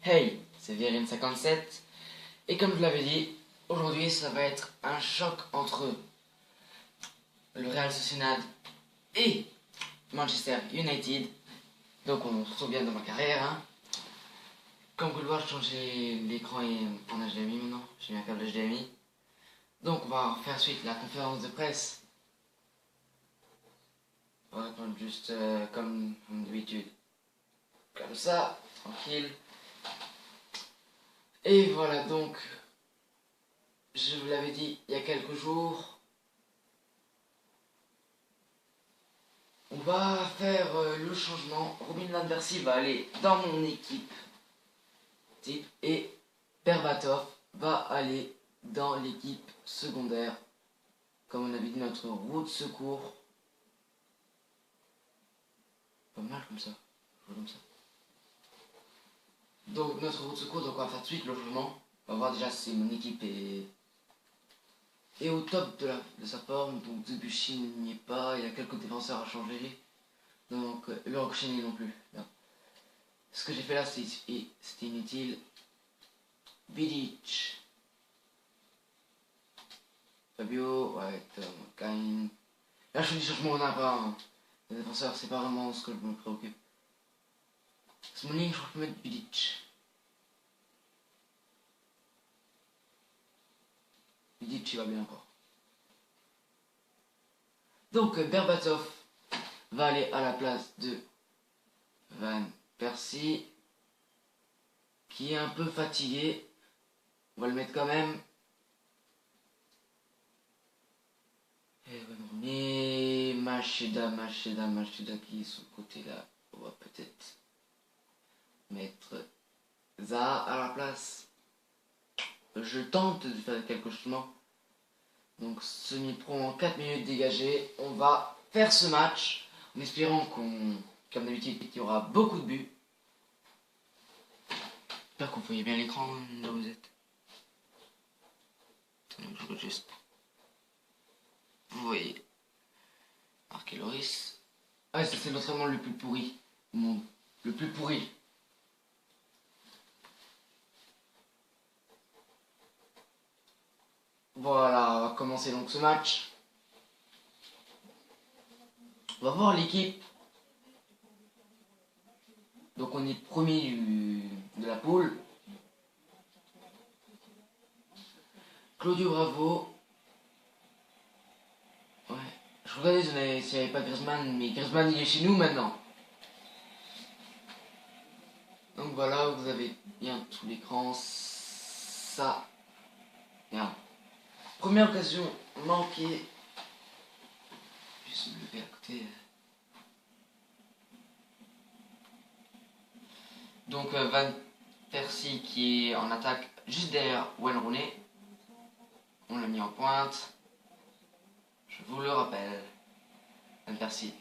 Hey, c'est Vérine57 et comme je l'avais dit, aujourd'hui ça va être un choc entre le Real Sociedad et Manchester United. Donc on se retrouve bien dans ma carrière. Comme vous le voyez, je change l'écran en HDMI maintenant, j'ai mis un câble HDMI. Donc on va faire suite la conférence de presse. On va répondre juste comme d'habitude. Comme ça, tranquille. Et voilà donc, je vous l'avais dit il y a quelques jours, on va faire le changement. Robin van Persie va aller dans mon équipe type et Berbatov va aller dans l'équipe secondaire. Comme on avait dit, notre roue de secours. Pas mal comme ça. Comme ça. Donc notre roue de secours, donc on va faire tout de suite le changement. On va voir déjà si mon équipe est au top de sa forme. Donc Debuchy n'y est pas, il y a quelques défenseurs à changer. Donc le Rockchini non plus. Non. Ce que j'ai fait là c'était inutile. Vidic, Fabio, ouais, Tom, Kain. Là je fais du changement, on n'a pas. Les défenseurs, c'est pas vraiment ce que je me préoccupe. Ce morning, je crois que je peux mettre Vidic. Vidic, il va bien encore. Donc Berbatov va aller à la place de Van Persie, qui est un peu fatigué. On va le mettre quand même. Et Macheda qui est sur le côté là. On va peut-être mettre Zaha à la place. Je tente de faire quelque changement. Donc semi-pro en 4 minutes dégagées. On va faire ce match en espérant comme d'habitude, qu'il y aura beaucoup de buts. J'espère que vous voyez bien l'écran là où vous êtes. Je veux juste. Vous voyez. Marqué Loris. Ah, ça c'est notamment le plus pourri au monde. Le plus pourri. Voilà, on va commencer donc ce match. On va voir l'équipe. Donc on est premier de la poule. Claudio Bravo. Ouais. Je regardais s'il n'y avait pas Griezmann, mais Griezmann il est chez nous maintenant. Donc voilà, vous avez bien tout l'écran. Ça. Bien. Première occasion manquée. Juste me lever à côté. Donc Van Persie qui est en attaque juste derrière Wayne Rooney. On l'a mis en pointe. Je vous le rappelle. Van Persie.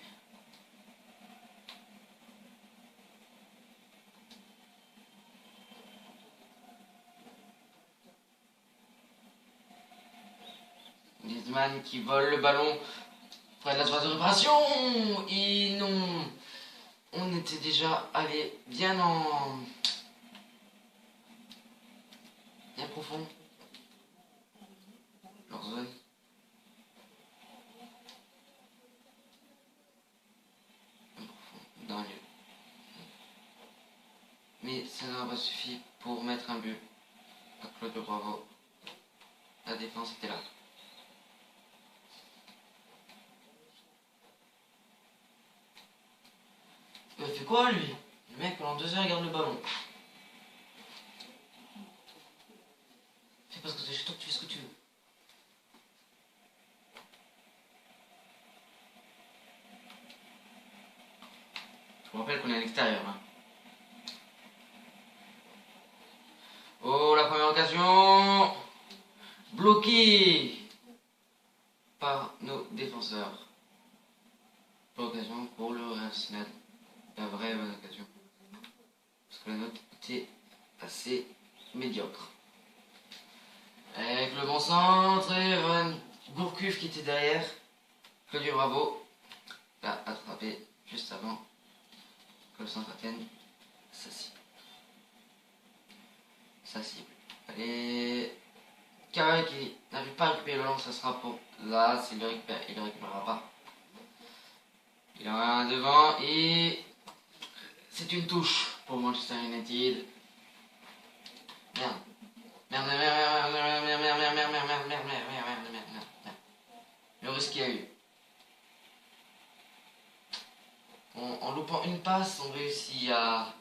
Griezmann qui vole le ballon près de la surface de réparation. Et non. On était déjà allé bien profond. Leur zone. Dans le. Mais ça n'aura pas suffi pour mettre un but à Claudio Bravo. La défense était là. Il fait quoi lui? Le mec pendant 2 heures il garde le ballon. C'est parce que c'est chez toi que tu fais ce que tu veux. Je vous rappelle qu'on est à l'extérieur. Oh, la première occasion bloquée par nos défenseurs. Pas occasion pour le Real Sociedad. La vraie bonne occasion. Parce que la note était assez médiocre. Avec le bon centre et Van Gourcuff qui était derrière. Claudio Bravo l'a attrapé juste avant que le centre atteigne ceci. sa cible. Allez. Kawhi qui n'arrive pas à récupérer le ballon, ça sera pour là, s'il le récupère, il le récupérera pas. Il en a un devant et c'est une touche pour Manchester United. Merde. Merde, merde, merde, merde, merde, merde, merde, merde, merde, merde, merde, merde, merde, merde. Le risque qu'il y a eu. En loupant une passe, on réussit à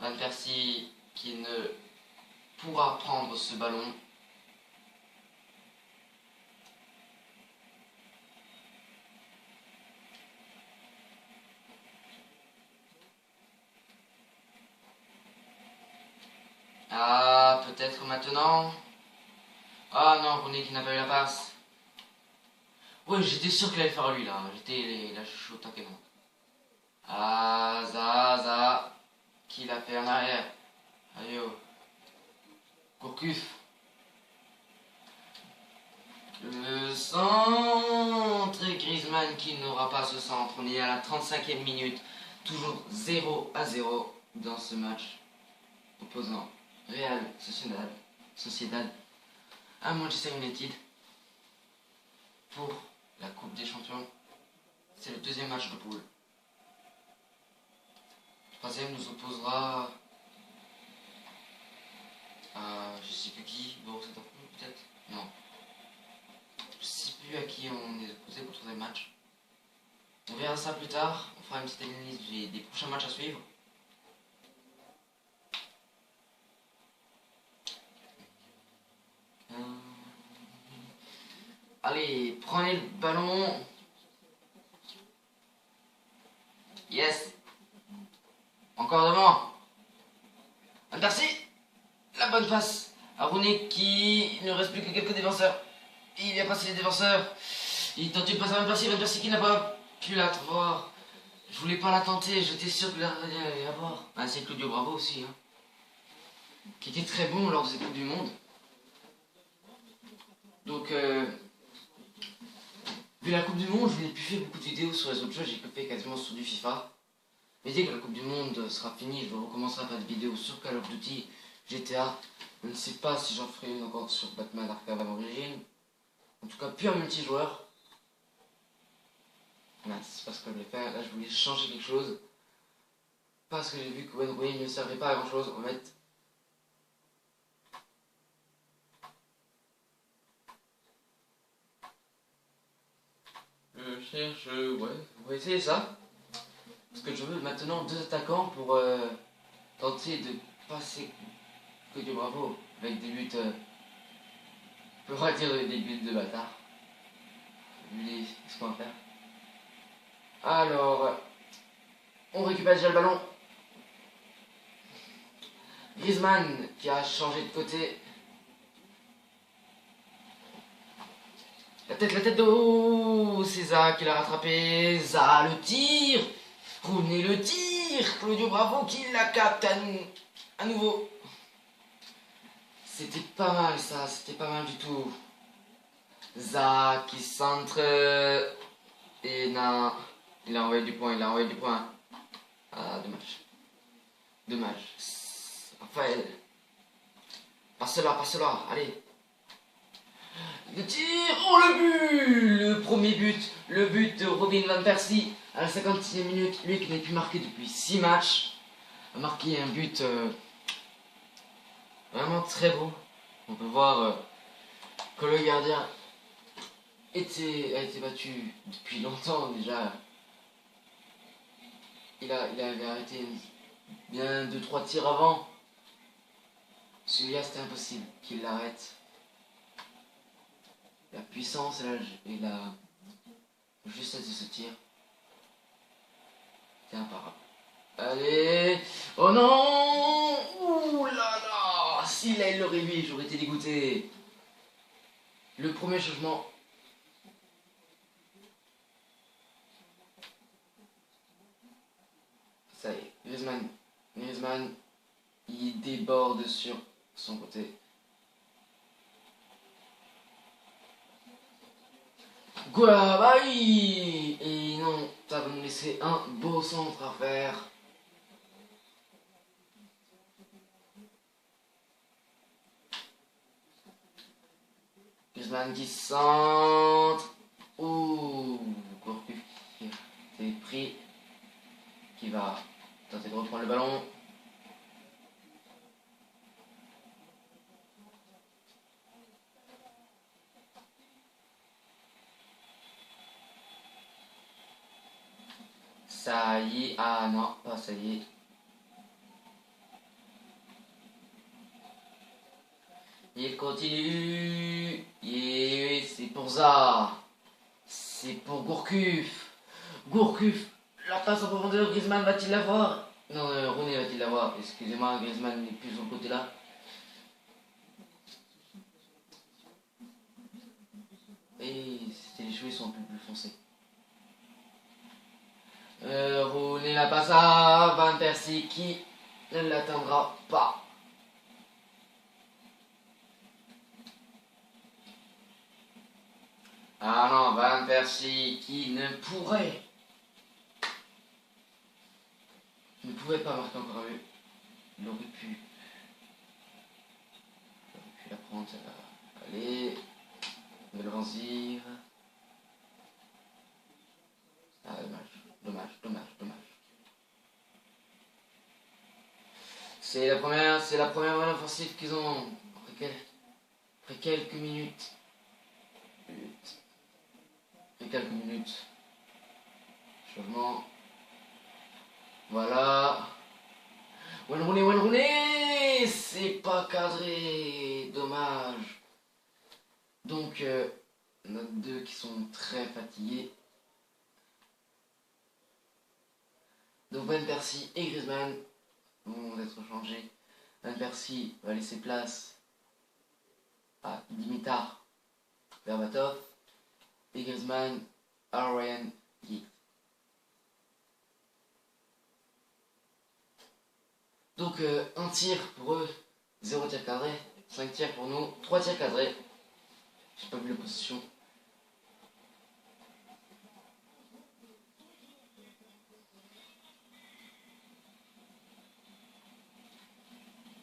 Van Persie qui ne pourra prendre ce ballon. Ah, peut-être maintenant. Ah non, Rooney qui n'a pas eu la passe. Ouais, j'étais sûr qu'il allait faire lui là. J'étais là, je suis au taquet. Ah, Zaza. Qui l'a fait en arrière. Allez, oh. Gourcuff. Le centre et Griezmann qui n'aura pas ce centre. On est à la 35e minute. Toujours 0-0 dans ce match opposant Real Sociedad à Manchester United pour la Coupe des Champions. C'est le deuxième match de poule. Le troisième nous opposera à je sais plus qui, Borussia Dortmund peut-être. Non. Je sais plus à qui on est opposé pour le troisième match. On verra ça plus tard. On fera une petite analyse des prochains matchs à suivre. Allez, prenez le ballon. Yes. Encore devant. Van Persie. La bonne passe à Rooney qui ne reste plus que quelques défenseurs. Il a passé les défenseurs. Il tente une passe à Van Persie qui n'a pas pu la voir. Je voulais pas la tenter, j'étais sûr que allait la voir. Ah, c'est Claudio Bravo aussi, hein, qui était très bon lors de cette Coupe du Monde. Donc, vu la Coupe du Monde, je n'ai plus fait beaucoup de vidéos sur les autres jeux, j'ai fait quasiment sur du FIFA. Mais dès que la Coupe du Monde sera finie, je recommencerai à faire des vidéos sur Call of Duty, GTA. Je ne sais pas si j'en ferai une encore sur Batman Arkham Origins. En tout cas, plus un multijoueur. C'est pas ce que je voulais faire. Là, je voulais changer quelque chose. Parce que j'ai vu que Wayne Rooney ne servait pas à grand chose en fait. Je cherche. Ouais, on va essayer ça. Parce que je veux maintenant deux attaquants pour tenter de passer Claudio Bravo avec des buts. On peut pas dire des buts de bâtard. Vu ce qu'on va faire. Alors, on récupère déjà le ballon. Griezmann qui a changé de côté. La tête de... Oh, c'est Zaha qui l'a rattrapé. Zaha le tir. Rooney le tir. Claudio Bravo qui la capte à nouveau. C'était pas mal ça, c'était pas mal du tout. Zaha qui centre. Et non. Il a envoyé du point, Ah, dommage. Dommage. Raphaël. Passe là, allez. Le tir, oh le but. Le premier but, le but de Robin Van Persie à la 56e minute. Lui qui n'a pu marquer depuis 6 matchs. A marqué un but vraiment très beau. On peut voir que le gardien a été battu depuis longtemps déjà. Il avait arrêté bien 2-3 tirs avant. Celui-là c'était impossible qu'il l'arrête. La puissance et la justesse de ce tir. C'est imparable. Allez. Oh non. Ouh là là. S'il l'aurait mis, j'aurais été dégoûté. Le premier changement. Ça y est, Griezmann, il déborde sur son côté. Gouabaï. Et non, ça va nous laisser un beau centre à faire. Griezmann qui centre. Ouh, Gourcuff qui a été pris. Qui va tenter de reprendre le ballon. Ça y est. Ah non, pas ça y est. Il continue. Et c'est pour ça. C'est pour Gourcuff. Gourcuff. La passe en profondeur. Griezmann va-t-il l'avoir? Non, Rooney va-t-il l'avoir? Excusez-moi, Griezmann n'est plus de son côté là. Et les cheveux sont un peu plus foncés. Rooney la passe à Van Persie qui ne l'atteindra pas. Ah non, Van Persie qui ne pouvait pas marquer encore un but. Il aurait pu la prendre, ça va aller. Melvanzir. Ah, dommage. C'est la première balle offensive qu'ils ont après quelques minutes. Changement. Voilà. Wayne Rooney, c'est pas cadré, dommage. Donc, on a deux qui sont très fatigués. Donc Van Persie et Griezmann vont être changés. Van Persie va laisser place à Dimitar Berbatov et Griezmann à Ryan Giggs. Donc un tir pour eux, 0 tir cadré, 5 tirs pour nous, 3 tirs cadrés. J'ai pas vu la position.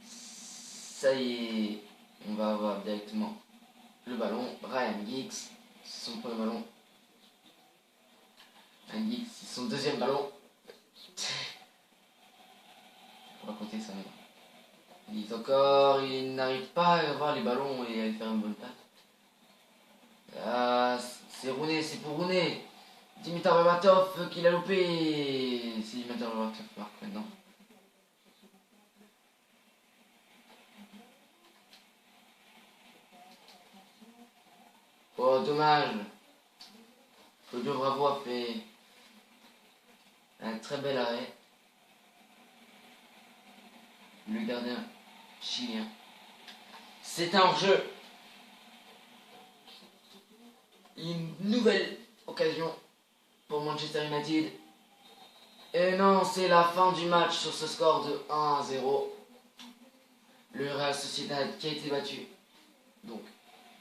Ça y est, on va avoir directement le ballon. Ryan Giggs, c'est son premier ballon. Ryan Giggs, c'est son deuxième ballon. On va compter ça maintenant. Giggs encore, il n'arrive pas à avoir les ballons et à faire une bonne passe. Ah, c'est Rooney, c'est pour Rooney. Dimitar Berbatov qui l'a loupé. C'est Dimitar Berbatov marque maintenant. Oh, dommage. Claudio Bravo a fait un très bel arrêt. Le gardien chilien. C'est un hors-jeu. Une nouvelle occasion pour Manchester United. Et non, c'est la fin du match sur ce score de 1-0. Le Real Sociedad qui a été battu, donc,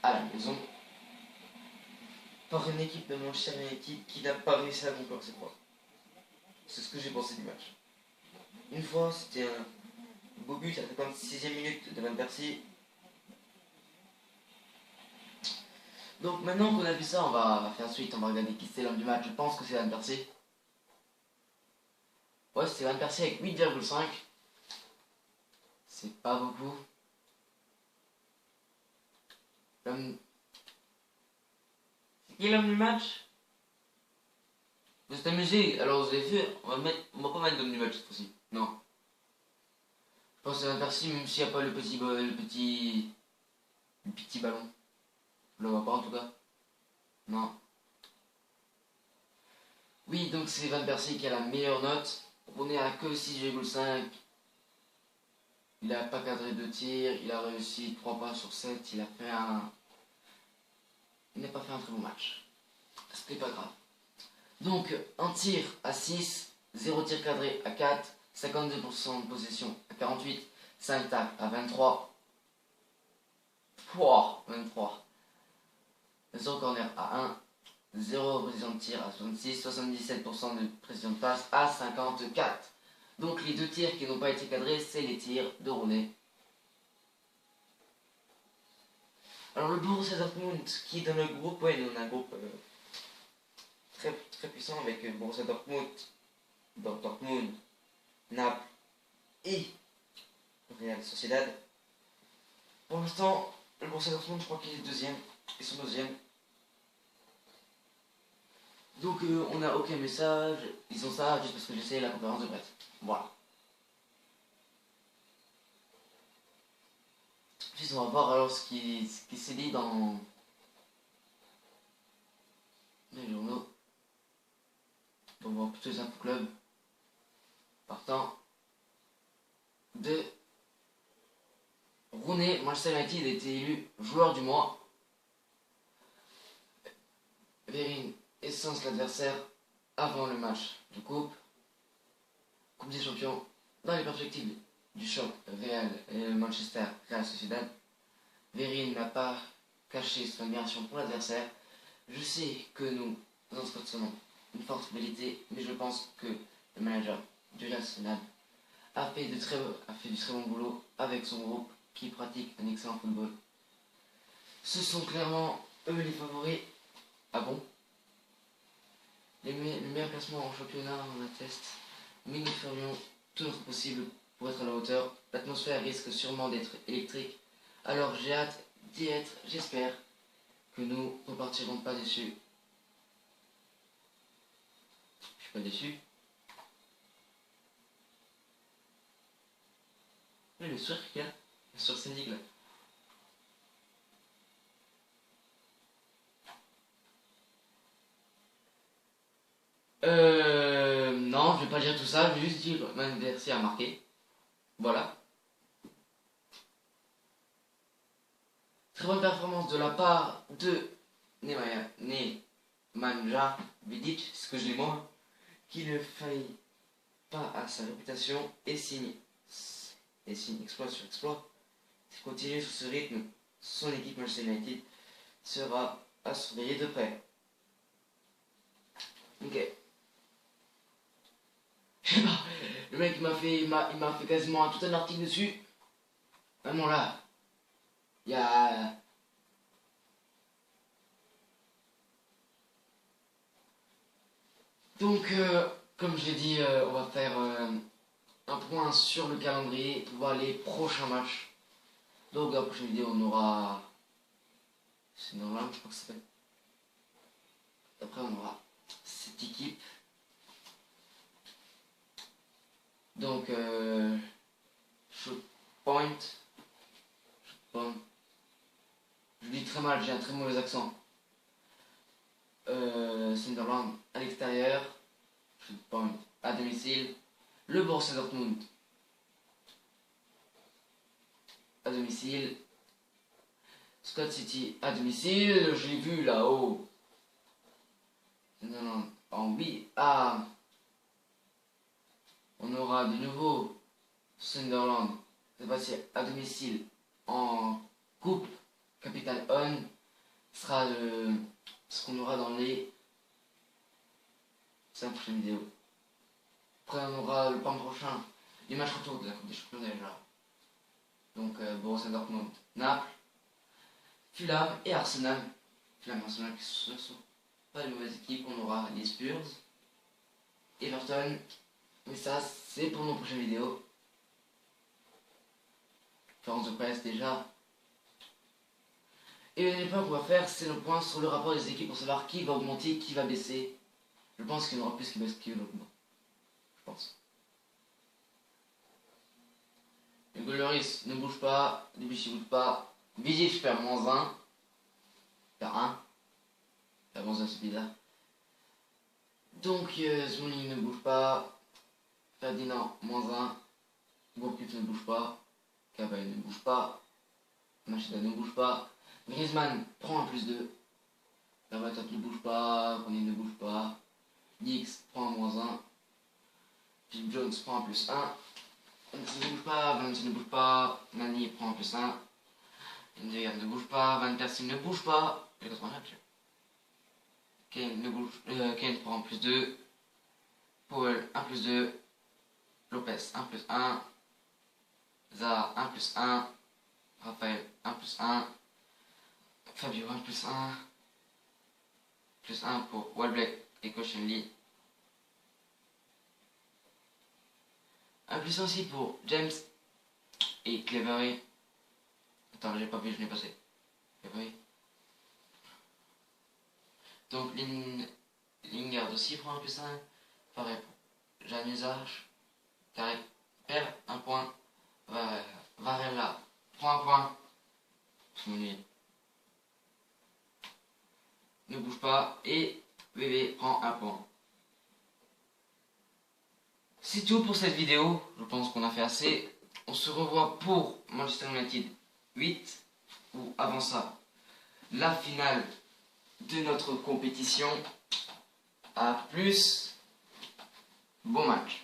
à la maison, par une équipe de Manchester United qui n'a pas réussi à conclure ses points. C'est ce que j'ai pensé du match. Une fois, c'était un beau but à la 56e minute de Van Persie. Donc maintenant qu'on a vu ça, on va faire suite, on va regarder qui c'est l'homme du match. Je pense que c'est Van Persie. Ouais, c'est Van Persie avec 8,5. C'est pas beaucoup. C'est qui l'homme du match? Vous êtes amusé, alors vous avez fait, on va pas mettre l'homme du match cette fois-ci. Non. Je pense que c'est Van Persie, même s'il n'y a pas le petit ballon. Je le vois pas en tout cas. Non. Oui, donc c'est Van Persie qui a la meilleure note. On est à que 6,5. Il n'a pas cadré de tir, il a réussi 3 passes sur 7, il n'a pas fait un très bon match. C'était pas grave. Donc, un tir à 6, 0 tir cadré à 4, 52% de possession à 48, 5 tacles à 23. Pouah, 23. 0 corner à 1, 0 précision de tir à 66, 77% de précision de passe à 54. Donc les deux tirs qui n'ont pas été cadrés, c'est les tirs de Rooney. Alors le Borussia Dortmund qui est dans le groupe, ouais, on a un groupe très, très puissant avec Borussia Dortmund, Dortmund, Naples et Real Sociedad. Pour l'instant, le Borussia Dortmund, je crois qu'il est deuxième. Ils sont deuxième. Donc on n'a aucun message. Ils ont ça juste parce que j'essaie la conférence de presse. Voilà. Puis on va voir alors ce qui s'est dit dans les journaux. On va voir plutôt les infos clubs. Partant de Rooney, Manchester United a été élu joueur du mois. Verin essence l'adversaire avant le match de coupe des Champions dans les perspectives du choc Real Manchester Real Sociedad. Verin n'a pas caché son admiration pour l'adversaire. Je sais que nous entretenons une forte rivalité, mais je pense que le manager du Real Sociedad a fait du très bon boulot avec son groupe qui pratique un excellent football. Ce sont clairement eux les favoris. Ah bon? Le meilleur classement en championnat en atteste, mais nous ferions tout notre possible pour être à la hauteur. L'atmosphère risque sûrement d'être électrique, alors j'ai hâte d'y être. J'espère que nous ne repartirons pas déçus. Je suis pas déçu. Mais le sourire qu'il y a, le sourire scénique là. Non, je vais pas dire tout ça, je vais juste dire mon adversaire a marqué. Voilà. Très bonne performance de la part de Nemanja Vidic, ce que je dis moi, qui ne faillit pas à sa réputation et signe exploit sur exploit. S'il continue sous ce rythme, son équipe Manchester United sera à surveiller de près. Ok. Je sais pas, le mec il m'a fait quasiment tout un article dessus. Vraiment là, il y a... Donc, comme je l'ai dit, on va faire un point sur le calendrier pour voir les prochains matchs. Donc, dans la prochaine vidéo, on aura... C'est normal, je crois que ça s'appelle. Après, on aura cette équipe. Donc, Shoot Point. Je dis très mal, j'ai un très mauvais accent. Sunderland à l'extérieur. Shoot Point à domicile. Le Borussia Dortmund à domicile. Scott City à domicile. Je l'ai vu là-haut. Sunderland en B. Ah. On aura de nouveau Sunderland, cette fois-ci à domicile en coupe Capital On. Sera ce qu'on aura dans les 5 prochaines vidéos. Après on aura le pan prochain, les matchs retour de la Coupe des Champions déjà. Donc Borussia Dortmund, Naples, Fulham et Arsenal. Fulham et Arsenal qui ne sont pas de mauvaises équipes. On aura les Spurs, Everton. Mais ça, c'est pour nos prochaines vidéos. Conférence de presse déjà. Et les points qu'on va faire, c'est le point sur le rapport des équipes pour savoir qui va augmenter, qui va baisser. Je pense qu'il y en aura plus qui baissent qui augmentent. Je pense. Le Goloris ne bouge pas. Debuchy ne bouge pas. Vidic perd -1. Perd 1. Perd -1, c'est bizarre. Donc, Smalling ne bouge pas. Ferdinand, -1. Gourcuff ne bouge pas. Cavani ne bouge pas. Machida ne bouge pas. Griezmann prend un +2. Berbatov ne bouge pas. Rooney ne bouge pas. Dix prend un -1. Phil Jones prend un +1. Anthony ne bouge pas. Valentin ne bouge pas. Nani prend un +1. Ndiaye ne bouge pas. Van Persie ne bouge pas. Kane prend un +2. Powell un +2. Lopez 1 +1, Zaha 1 +1, Raphaël 1 +1, Fabio 1 plus 1. Plus 1 pour Welbeck et Koscielny. 1 plus 1 aussi pour James et Cleverley. Attends, j'ai pas vu, je l'ai passé. Cleverley. Donc Lingard aussi prend 1 plus 1. Pareil pour Januzaj. Carré perd 1 point. Varela prend 1 point. Ne bouge pas. Et VV prend 1 point. C'est tout pour cette vidéo. Je pense qu'on a fait assez. On se revoit pour Manchester United 8. Ou avant ça, la finale de notre compétition. A plus. Bon match.